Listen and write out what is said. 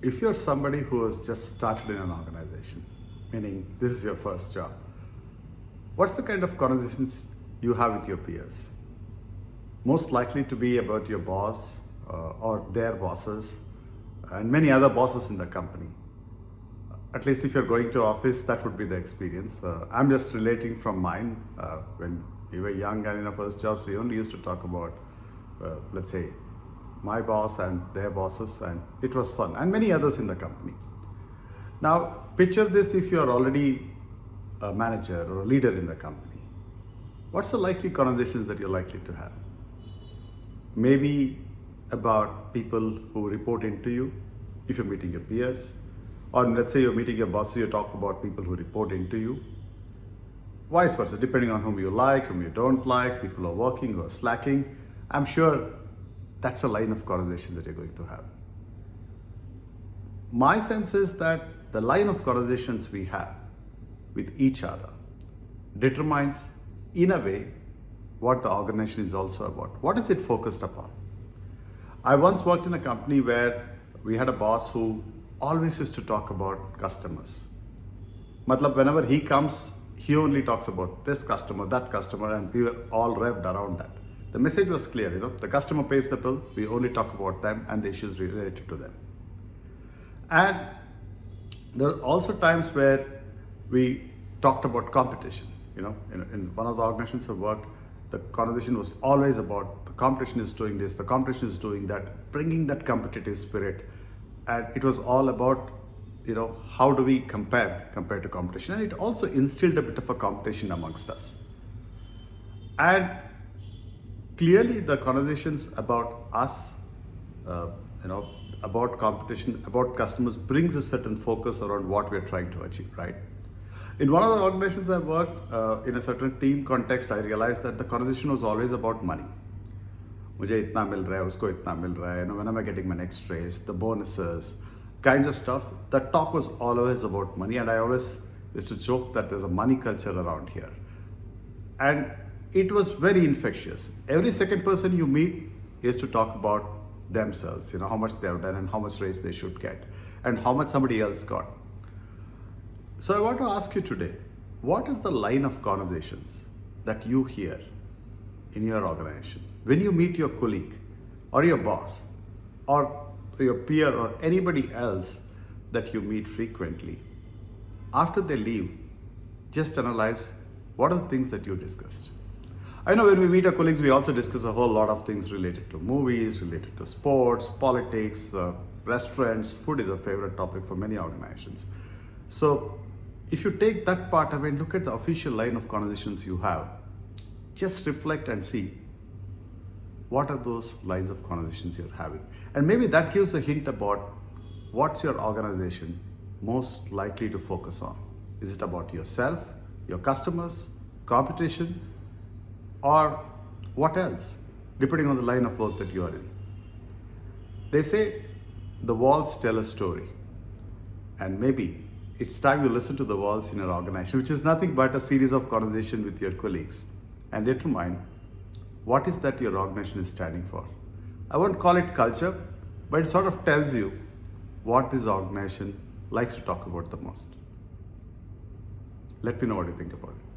if you're somebody who has just started in an organization, meaning this is your first job, what's the kind of conversations you have with your peers? Most likely to be about your boss or their bosses and many other bosses in the company. At least if you're going to office, that would be the experience. I'm just relating from mine. When we were young and in our first jobs, we only used to talk about, let's say, my boss and their bosses, and it was fun, and many others in the company. Now, picture this if you're already a manager or a leader in the company. What's the likely conversations that you're likely to have? Maybe about people who report into you, if you're meeting your peers, or let's say you're meeting your boss, so you talk about people who report into you. Vice versa, depending on whom you like, whom you don't like, people who are working, who are slacking. I'm sure that's a line of conversations that you're going to have. My sense is that the line of conversations we have with each other determines, in a way, what the organization is also about. What is it focused upon? I once worked in a company where we had a boss who always used to talk about customers. Matlab, whenever he comes, he only talks about this customer, that customer, and we were all revved around that. The message was clear, the customer pays the bill, we only talk about them and the issues related to them. And there are also times where we talked about competition. In one of the organizations I worked, the conversation was always about the competition is doing this, the competition is doing that, bringing that competitive spirit. And it was all about, how do we compared to competition? And it also instilled a bit of a competition amongst us. And clearly the conversations about us, about competition, about customers brings a certain focus around what we're trying to achieve, right? In one of the organizations I worked, in a certain team context, I realized that the conversation was always about money. मुझे इतना मिल रहा है, उसको इतना मिल रहा है, when am I getting my next raise, the bonuses, kinds of stuff. The talk was always about money, and I always used to joke that there's a money culture around here. And it was very infectious. Every second person you meet is to talk about themselves, how much they have done and how much raise they should get and how much somebody else got. So I want to ask you today, what is the line of conversations that you hear in your organization? When you meet your colleague or your boss or your peer or anybody else that you meet frequently, after they leave, just analyze what are the things that you discussed. I know when we meet our colleagues, we also discuss a whole lot of things related to movies, related to sports, politics, restaurants. Food is a favorite topic for many organizations. So if you take that part away and look at the official line of conversations you have, just reflect and see what are those lines of conversations you're having. And maybe that gives a hint about what's your organization most likely to focus on. Is it about yourself, your customers, competition, or what else, depending on the line of work that you are in? They say the walls tell a story, and maybe it's time you listen to the walls in your organization, which is nothing but a series of conversations with your colleagues, and determine what is that your organization is standing for. I won't call it culture, but it sort of tells you what this organization likes to talk about the most. Let me know what you think about it.